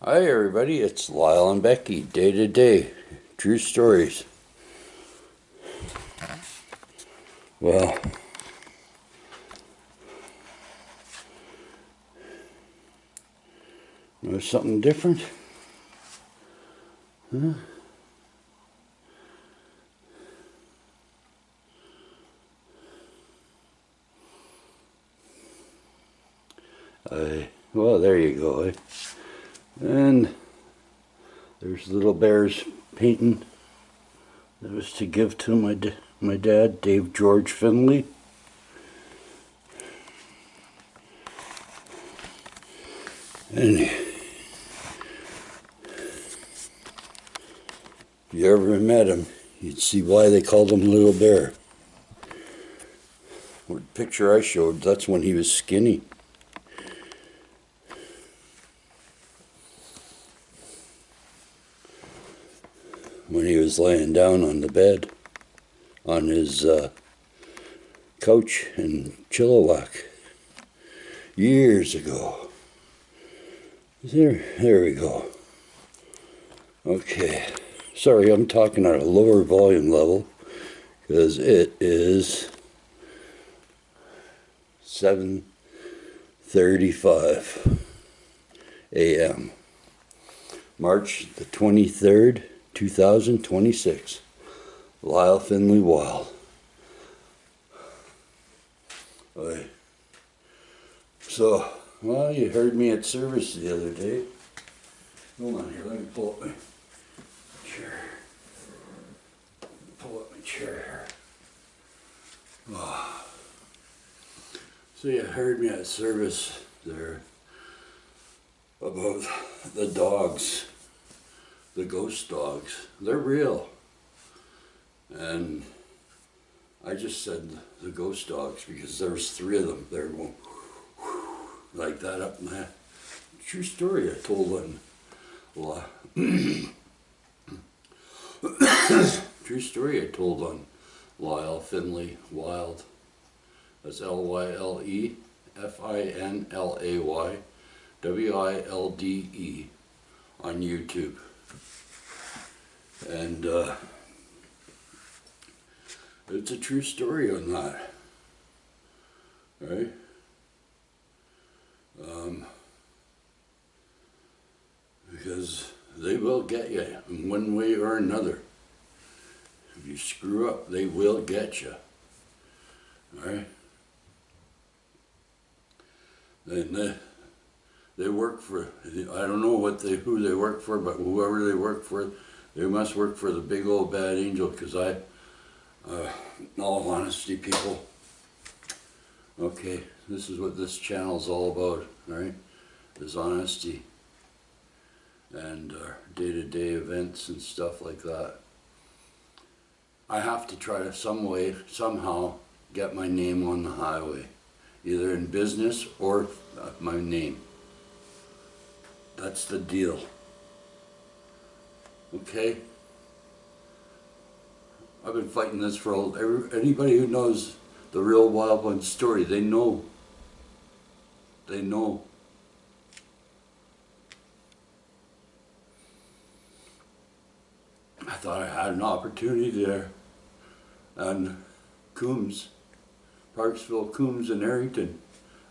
Hi everybody, it's Lyle and Becky, day to day, true stories. Well, there's something different. Huh? Well, there you go. And there's little bears painting that was to give to my dad, Dave George Finley. And if you ever met him, you'd see why they called him Little Bear. What picture I showed, that's when he was skinny. When he was laying down on the bed on his couch in Chilliwack years ago. There we go. Okay, sorry, I'm talking at a lower volume level because it is 7:35 a.m. March the 23rd, 2026. Lyle Finley Wild. So, well, you heard me at service the other day. Hold on here, let me pull up my chair. Pull up my chair here. Oh. So you heard me at service there about the dogs, the ghost dogs. They're real. And I just said the ghost dogs because there was 3 of them. They were going like that up in that. True story I told on true story I told on Lyle Finley Wild. That's LYLEFINLAY WILDE on YouTube. And it's a true story on that, right? Because they will get you in one way or another. If you screw up, they will get you. All right? And they work for, I don't know who they work for, but whoever they work for, they must work for the big old bad angel, because in all honesty, people, okay, this is what this channel's all about, right? Is honesty and day-to-day events and stuff like that. I have to try to somehow get my name on the highway, either in business or my name. That's the deal. Okay? I've been fighting this for anybody who knows the real Wild One story, they know. They know. I thought I had an opportunity there. And Parksville, Coombs and Arrington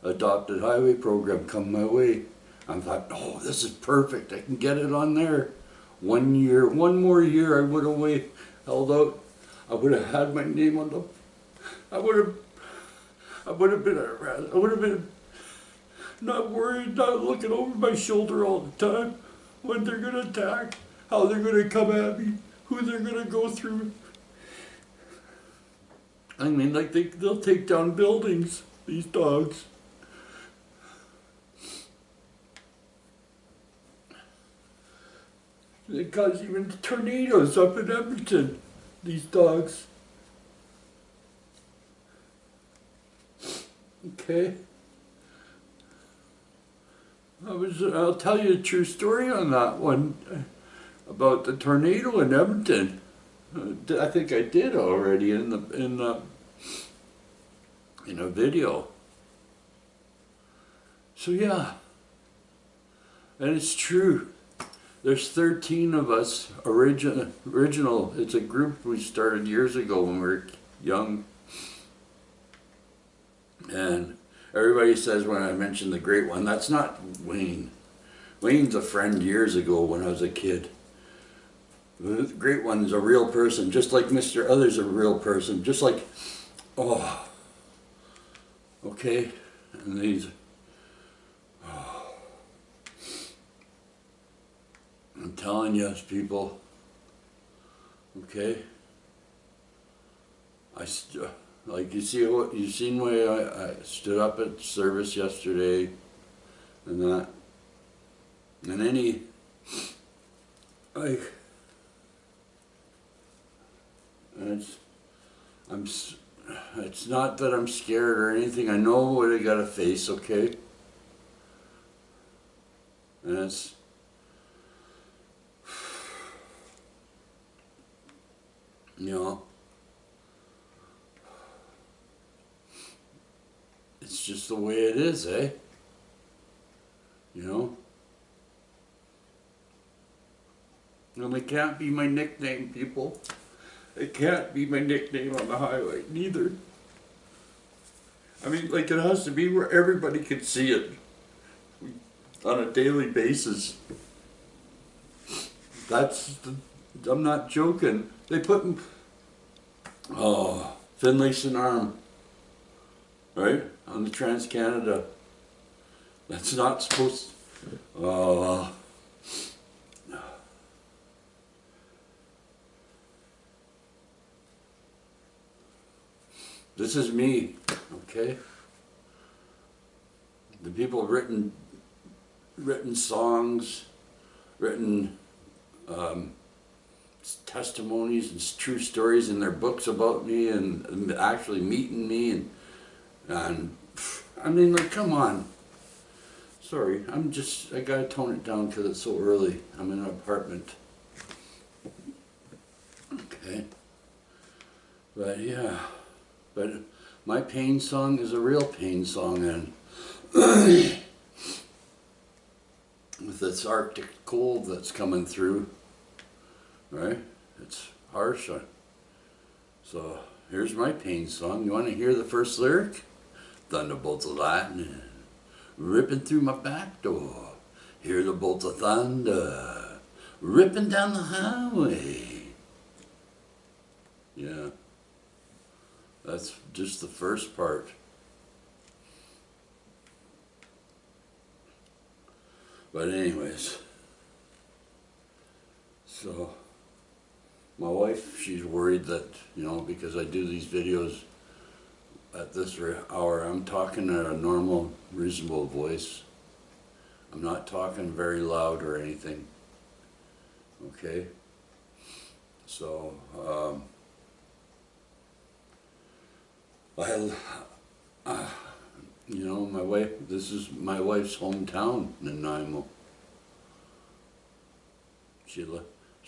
adopted highway program come my way. I thought, oh, this is perfect. I can get it on there. One more year I would have held out. I would have had my name on the, I would have been not worried, not looking over my shoulder all the time when they're gonna attack, how they're gonna come at me, who they're gonna go through. I mean, like they'll take down buildings, these dogs. They cause even tornadoes up in Edmonton, these dogs. Okay. I'll tell you a true story on that one about the tornado in Edmonton. I think I did already in a video. So yeah, and it's true. There's 13 of us, original. It's a group we started years ago when we were young. And everybody says when I mention the Great One, that's not Wayne. Wayne's a friend years ago when I was a kid. The Great One's a real person, just like Mr. Other's a real person, just like, oh, okay, and these, oh, I'm telling you, people, okay, like you seen why I stood up at service yesterday, and that, and any, like, and it's not that I'm scared or anything. I know what I gotta face, okay? And it's, you know, it's just the way it is, eh? You know? And it can't be my nickname, people. It can't be my nickname on the highway, neither. I mean, like, it has to be where everybody can see it on a daily basis. I'm not joking. They put, oh, Finlayson Arm, right, on the Trans-Canada. That's not supposed to, oh. This is me, okay? The people have written songs, written testimonies and true stories in their books about me, and actually meeting me, and I mean, like, come on. Sorry, I gotta tone it down because it's so early. I'm in an apartment. Okay. But yeah. But my pain song is a real pain song, and with this Arctic cold that's coming through, right? It's harsh. So here's my pain song. You want to hear the first lyric? Thunderbolts of lightning ripping through my back door. Hear the bolts of thunder ripping down the highway. Yeah. That's just the first part. But anyways, so my wife, she's worried that, you know, because I do these videos at this hour, I'm talking at a normal, reasonable voice. I'm not talking very loud or anything. Okay? So, you know, this is my wife's hometown, Nanaimo. She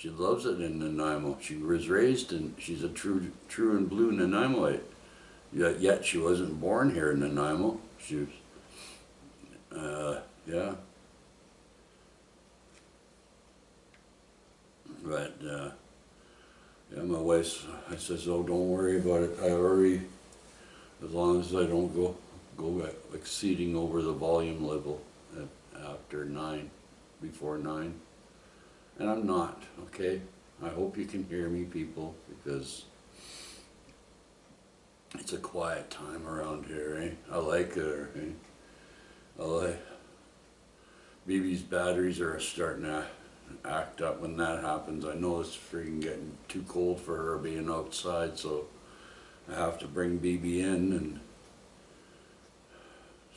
loves it in Nanaimo. She was raised in, she's a true and blue Nanaimoite. Yet she wasn't born here in Nanaimo. She was, yeah. But, yeah, my wife, I says, oh, don't worry about it. I already, as long as I don't go exceeding over the volume level after 9, before 9. And I'm not, okay? I hope you can hear me, people, because it's a quiet time around here, eh? I like it, eh? BB's batteries are starting to act up. When that happens, I know it's freaking getting too cold for her being outside, so I have to bring BB in, and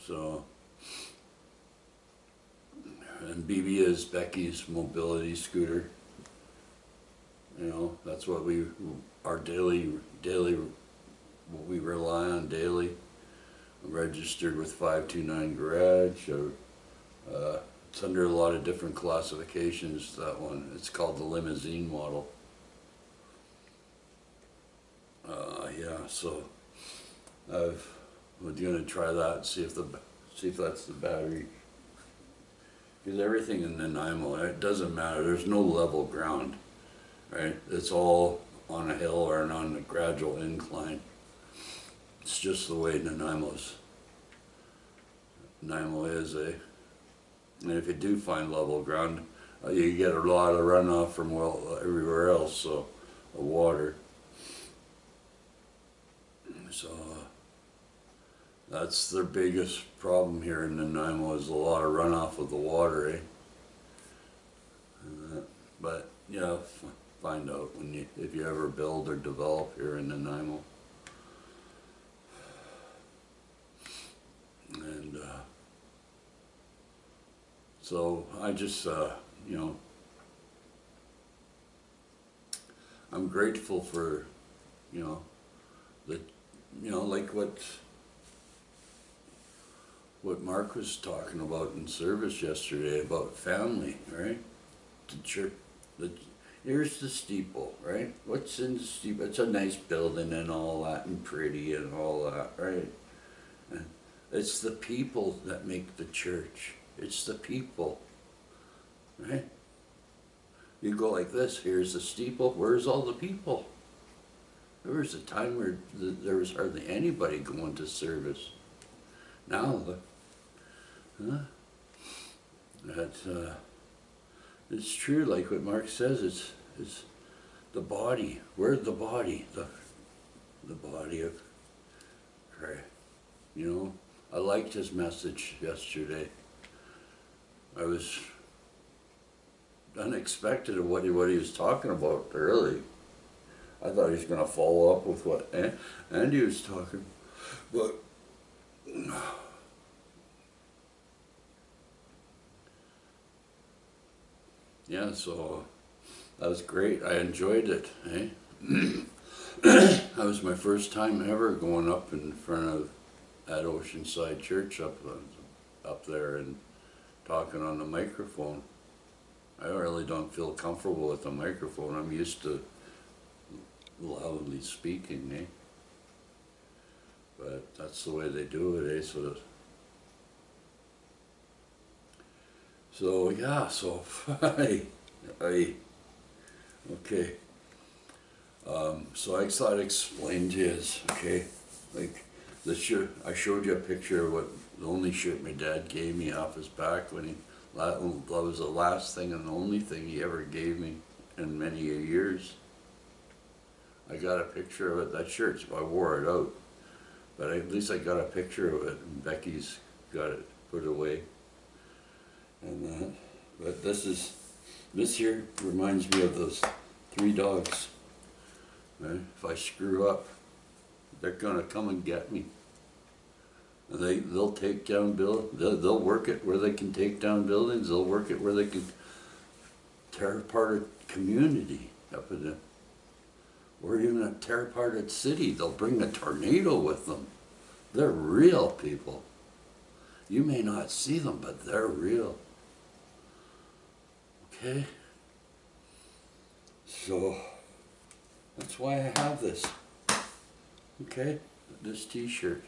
so, and BB is Becky's mobility scooter. You know, that's what our daily, what we rely on daily. I'm registered with 529 Garage. It's under a lot of different classifications, that one. It's called the limousine model. Yeah, so we're gonna try that, see if that's the battery. Because everything in Nanaimo, it doesn't matter, there's no level ground, right? It's all on a hill or on a gradual incline. It's just the way Nanaimo is, eh? And if you do find level ground, you get a lot of runoff from, well, everywhere else, so water. So that's their biggest problem here in Nanaimo, is a lot of runoff of the water, eh? But yeah, find out if you ever build or develop here in Nanaimo. And so I just, you know, I'm grateful for, you know, like what Mark was talking about in service yesterday about family, right? The church, here's the steeple, right? What's in the steeple? It's a nice building and all that, and pretty and all that, right? And it's the people that make the church. It's the people, right? You go like this, here's the steeple, where's all the people? There was a time where there was hardly anybody going to service. Now, it's true, like what Mark says, it's the body. We're the body, the body of Christ. You know, I liked his message yesterday. I was unexpected of what he was talking about early. I thought he was going to follow up with what Andy was talking, but yeah, so that was great. I enjoyed it, eh? That was my first time ever going up in front of that Oceanside Church up there and talking on the microphone. I really don't feel comfortable with the microphone. I'm used to loudly speaking, eh? But that's the way they do it, eh? So yeah, so okay. So I thought I'd explain to you, okay, like the shirt. I showed you a picture of what the only shirt my dad gave me off his back when that was the last thing and the only thing he ever gave me in many years. I got a picture of it. That shirt, I wore it out, but at least I got a picture of it, and Becky's got it put away. And but this here reminds me of those 3 dogs. Right? If I screw up, they're gonna come and get me. And they'll take down they'll work it where they can take down buildings. They'll work it where they can tear apart a community up in the, or even tear apart a city. They'll bring a tornado with them. They're real people. You may not see them, but they're real. Okay? So that's why I have this. Okay? This t-shirt.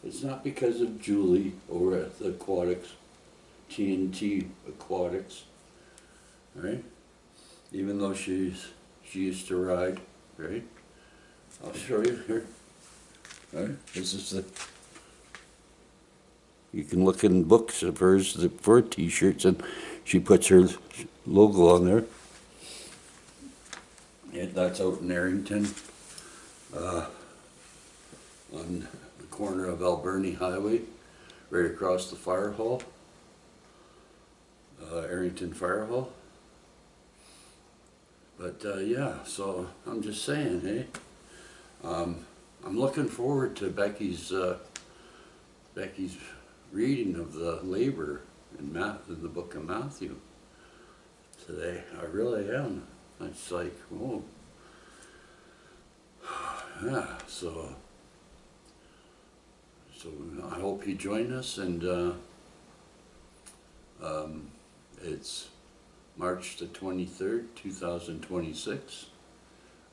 It's not because of Julie over at the Aquatics, TNT Aquatics, right? Even though she used to ride, right? I'll show you here. Right? This is the. You can look in books of hers for t-shirts, and she puts her logo on there. And that's out in Arrington, on the corner of Alberni Highway, right across the fire hall, Arrington Fire Hall. But yeah, so I'm just saying, hey, I'm looking forward to Becky's reading of the labor in the book of Matthew today. I really am. It's like, oh, yeah. So I hope you join us, and it's March the 23rd, 2026.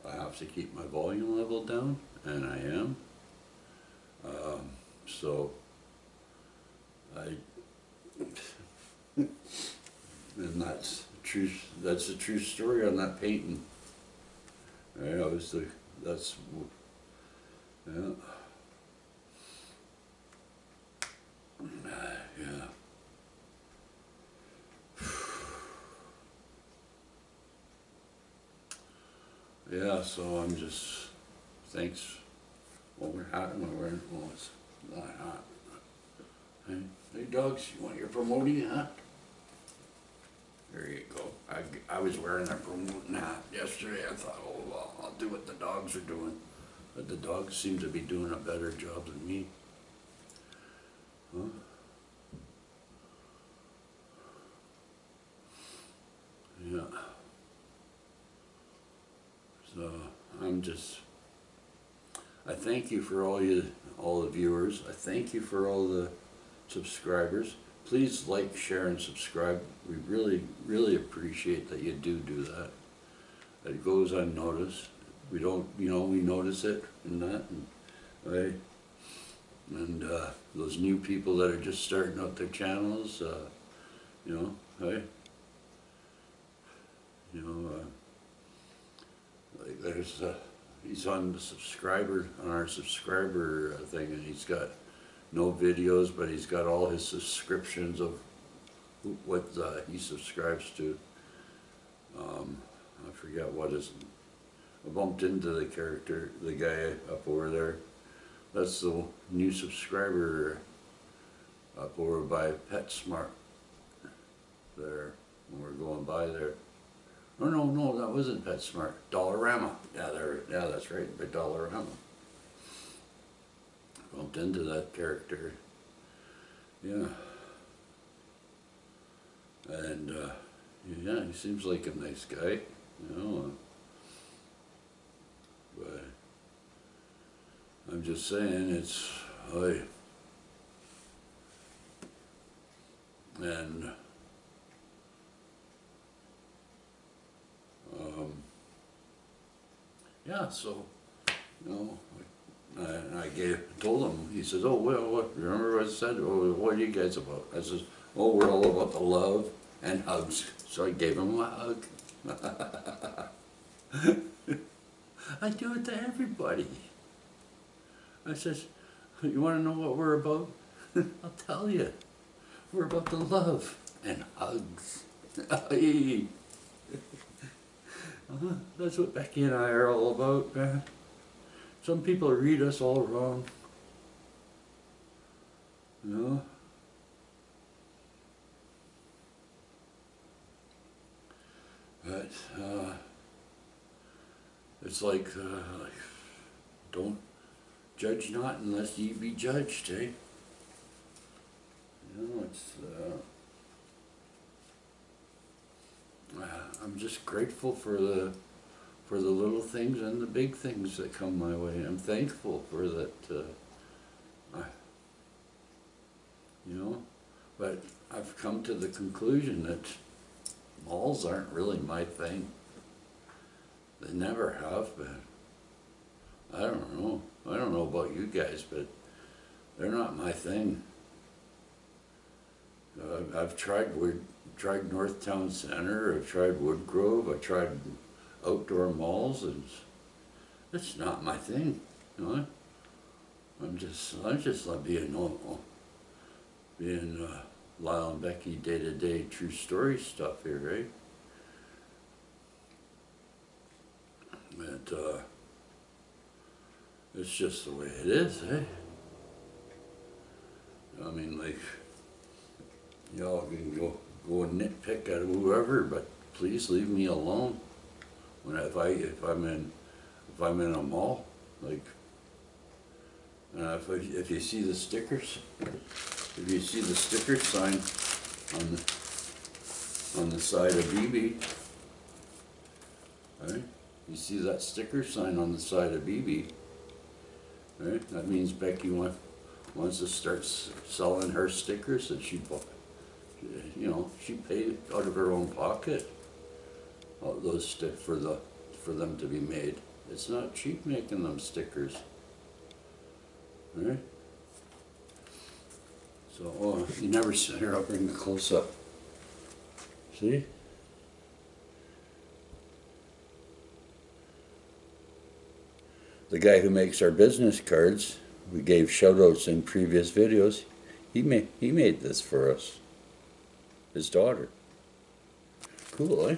I have to keep my volume level down, and I am. So And that's true. That's a true story on that painting. Yeah, that's yeah. Yeah. Yeah, so I'm just, thanks. Well, we're hot and we're wearing, well, it's not hot. Hey dogs, you want your promoting hat? There you go. I was wearing a promoting hat yesterday. I thought, oh, well, I'll do what the dogs are doing. But the dogs seem to be doing a better job than me. Huh? Yeah. So I thank you for all the viewers. I thank you for all the subscribers. Please like, share, and subscribe. We really, really appreciate that you do that. It goes unnoticed. We don't, we notice it and that, and right. And those new people that are just starting out their channels, right. Like there's he's on our subscriber thing, and he's got no videos, but he's got all his subscriptions of what he subscribes to. I forget what his. I bumped into the guy up over there. That's the new subscriber up over by PetSmart. There, when we're going by there. Oh no, that wasn't PetSmart. Dollarama. Yeah, that's right, by Dollarama. Bumped into that character. Yeah. And yeah, he seems like a nice guy, but I'm just saying it's and yeah, so I told him. He says, "Oh well, what? Remember what I said? Oh, what are you guys about?" I says, "Oh, we're all about the love and hugs." So I gave him a hug. I do it to everybody. I says, "You want to know what we're about? I'll tell you. We're about the love and hugs." That's what Becky and I are all about, man. Some people read us all wrong. But it's like, don't judge not unless ye be judged, eh? It's I'm just grateful for the little things and the big things that come my way. I'm thankful for that. But I've come to the conclusion that malls aren't really my thing. They never have been. I don't know. I don't know about you guys, but they're not my thing. I've tried North Town Center, I've tried Woodgrove, I tried outdoor malls, and it's not my thing. I'm just like being normal, being Lyle and Becky day-to-day true story stuff here, right? But it's just the way it is, eh? I mean, like, y'all can go and nitpick at whoever, but please leave me alone. If I'm in a mall, like, if you see the stickers, if you see the sticker sign on the side of BB, right? You see that sticker sign on the side of BB, right? That means Becky wants to start selling her stickers that she bought. She paid out of her own pocket all those for them to be made. It's not cheap making them stickers, right? So you never here. I'll bring the close up. See? The guy who makes our business cards, we gave shout outs in previous videos, he made this for us. His daughter. Cool, eh?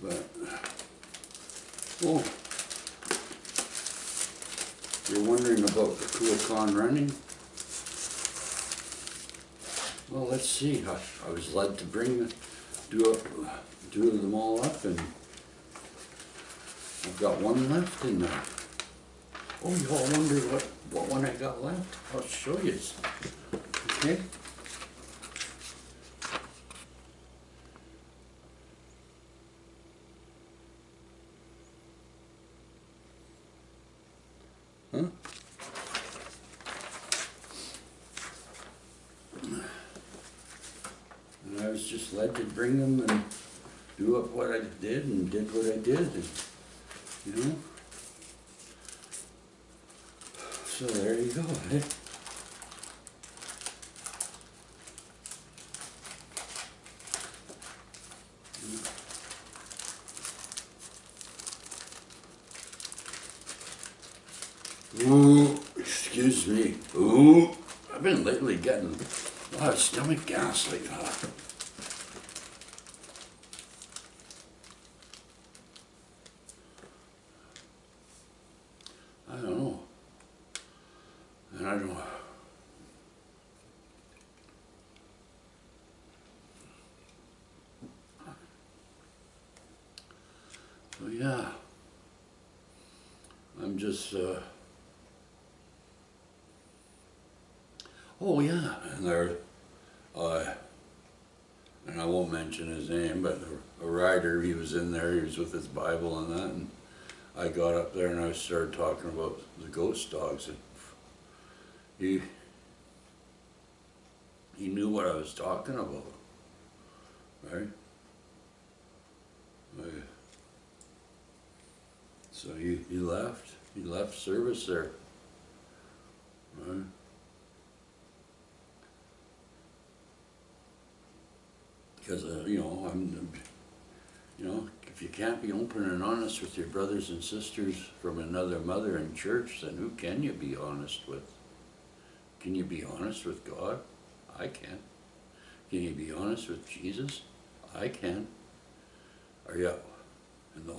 But, oh, you're wondering about the Cool Con running? Well, let's see. I was led to do them all up, and I've got one left in there. Oh, you all wonder what one I got left? I'll show you. Okay. Huh? And I was just led to bring them and do up what I did and did what I did, and, you know. So there you go, eh? Ooh, excuse me. Ooh, I've been lately getting a lot of stomach gas like that. I don't know. And I don't. So yeah, I'm just. Oh yeah, and there, and I won't mention his name, but a rider, he was in there, he was with his Bible and that, and I got up there and I started talking about the ghost dogs, and he knew what I was talking about, right? So he left service there, right? Because, if you can't be open and honest with your brothers and sisters from another mother in church, then who can you be honest with? Can you be honest with God? I can. Can you be honest with Jesus? I can. Are you in the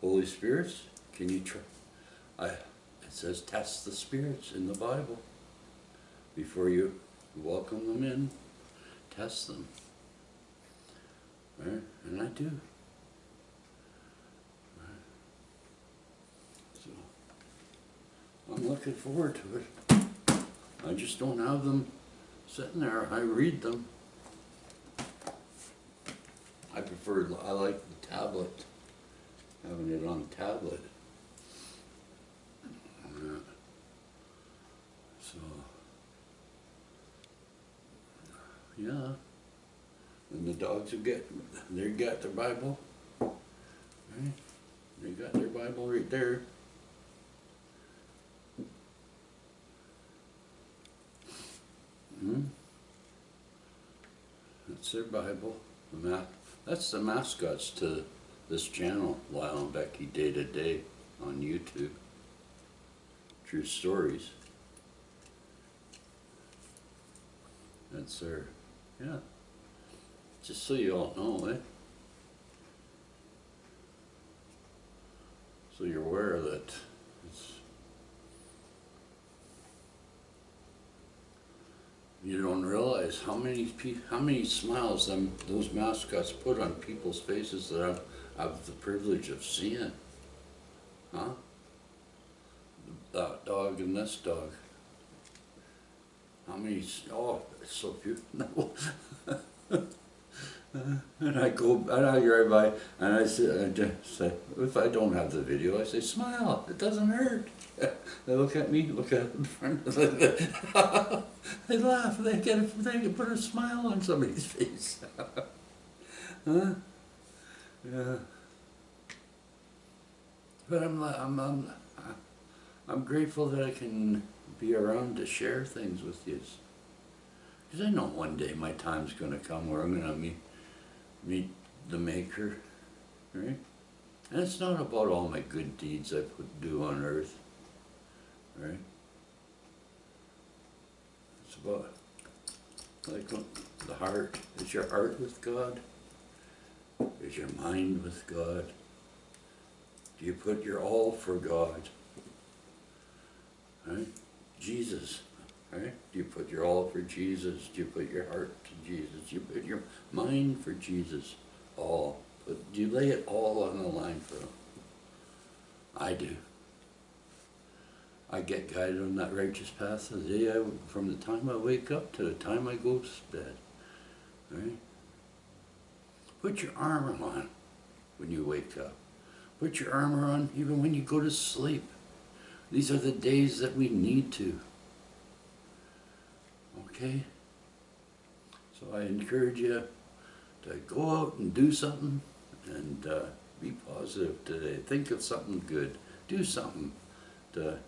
Holy Spirits? Can you try? It says test the spirits in the Bible. Before you welcome them in, test them. Right? And I do. Right. So I'm looking forward to it. I just don't have them sitting there. I read them. I like the tablet, having it on tablet. So, yeah. And the dogs they got their Bible, right? They got their Bible right there. That's their Bible. That's the mascots to this channel, Lyle and Becky Day to Day on YouTube. True stories. That's their, yeah. Just so you all know, eh? So you're aware that you don't realize how many smiles those mascots put on people's faces that I have the privilege of seeing. Huh? That dog and this dog. How many? Oh, it's so beautiful. And I drive by and I just say, if I don't have the video, I say, smile, it doesn't hurt. They look at me, look at the front, they laugh, they can put a smile on somebody's face. Huh? Yeah. But I'm grateful that I can be around to share things with you. Because I know one day my time's going to come where I'm going to meet the Maker, right? And it's not about all my good deeds I do on earth, right? It's about, like, the heart. Is your heart with God? Is your mind with God? Do you put your all for God? Right? Jesus, right? Do you put your all for Jesus? Do you put your heart to Jesus? Do you put your mind for Jesus? All. Do you lay it all on the line for Him? I do. I get guided on that righteous path of the day from the time I wake up to the time I go to bed. Right? Put your armor on when you wake up. Put your armor on even when you go to sleep. These are the days that we need to. Okay? So I encourage you to go out and do something and be positive today. Think of something good. Do something. Is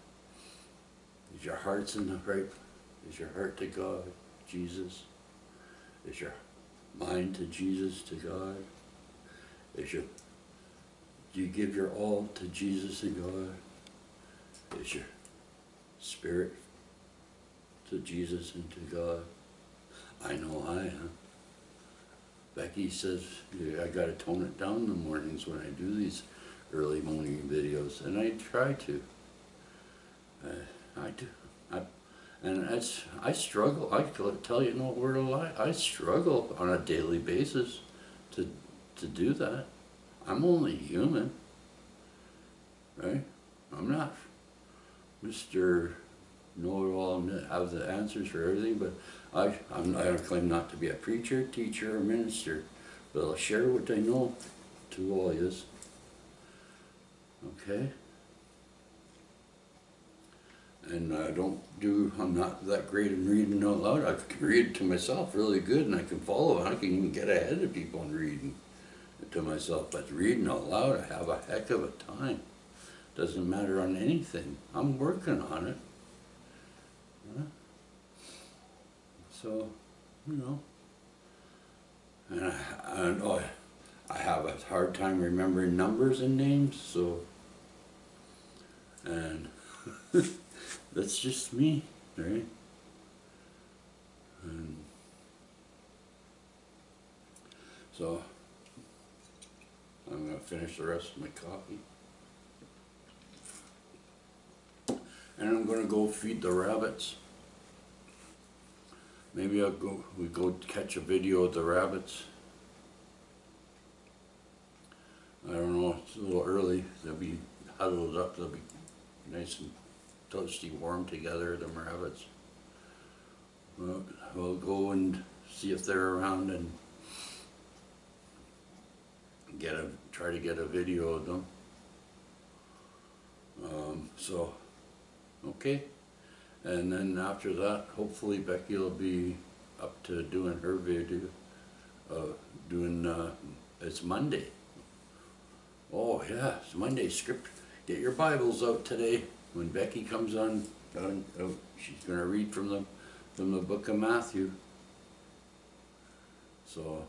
your heart's in the right? Is your heart to God, Jesus? Is your mind to Jesus, to God? Do you give your all to Jesus and God? Is your spirit to Jesus and to God? I know I am. Becky says, I got to tone it down in the mornings when I do these early morning videos, and I try to. I do. I struggle. I tell you no word of lie. I struggle on a daily basis to do that. I'm only human, right? I'm not Mr. Know-it-all and have the answers for everything, but I don't claim not to be a preacher, teacher, or minister, but I'll share what I know to all of you. Okay? And I'm not that great in reading out loud. I can read it to myself really good, and I can follow, and I can even get ahead of people in reading it to myself. But reading out loud, I have a heck of a time. Doesn't matter on anything. I'm working on it. So, you know, and I have a hard time remembering numbers and names, so, and that's just me, right? And so, I'm going to finish the rest of my coffee. And I'm going to go feed the rabbits. Maybe we go catch a video of the rabbits. I don't know, it's a little early. They'll be huddled up, they'll be nice and toasty warm together, them rabbits. We'll go and see if they're around and try to get a video of them. So, okay. And then after that, hopefully Becky will be up to doing her video, it's Monday. Oh yeah, it's Monday script. Get your Bibles out today. When Becky comes on, she's going to read from the book of Matthew. So,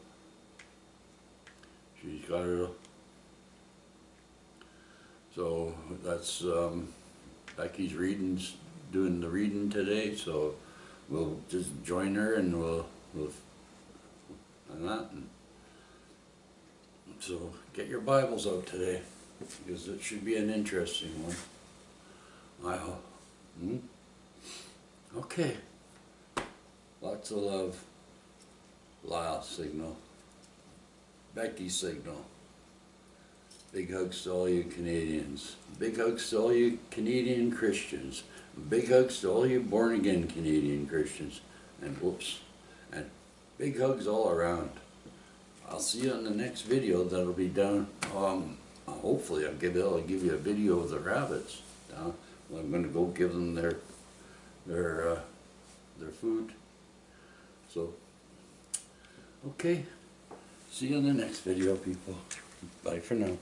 she's got it. So that's Becky's doing the reading today, so we'll just join her and we'll on that. And so get your Bibles out today, because it should be an interesting one, I hope. Okay. Lots of love. Lyle signal. Becky signal. Big hugs to all you Canadians. Big hugs to all you Canadian Christians. Big hugs to all you born-again Canadian Christians. And whoops. And big hugs all around. I'll see you on the next video that'll be done. Hopefully I'll give you a video of the rabbits. I'm going to go give them their food. So, okay. See you in the next video, people. Bye for now.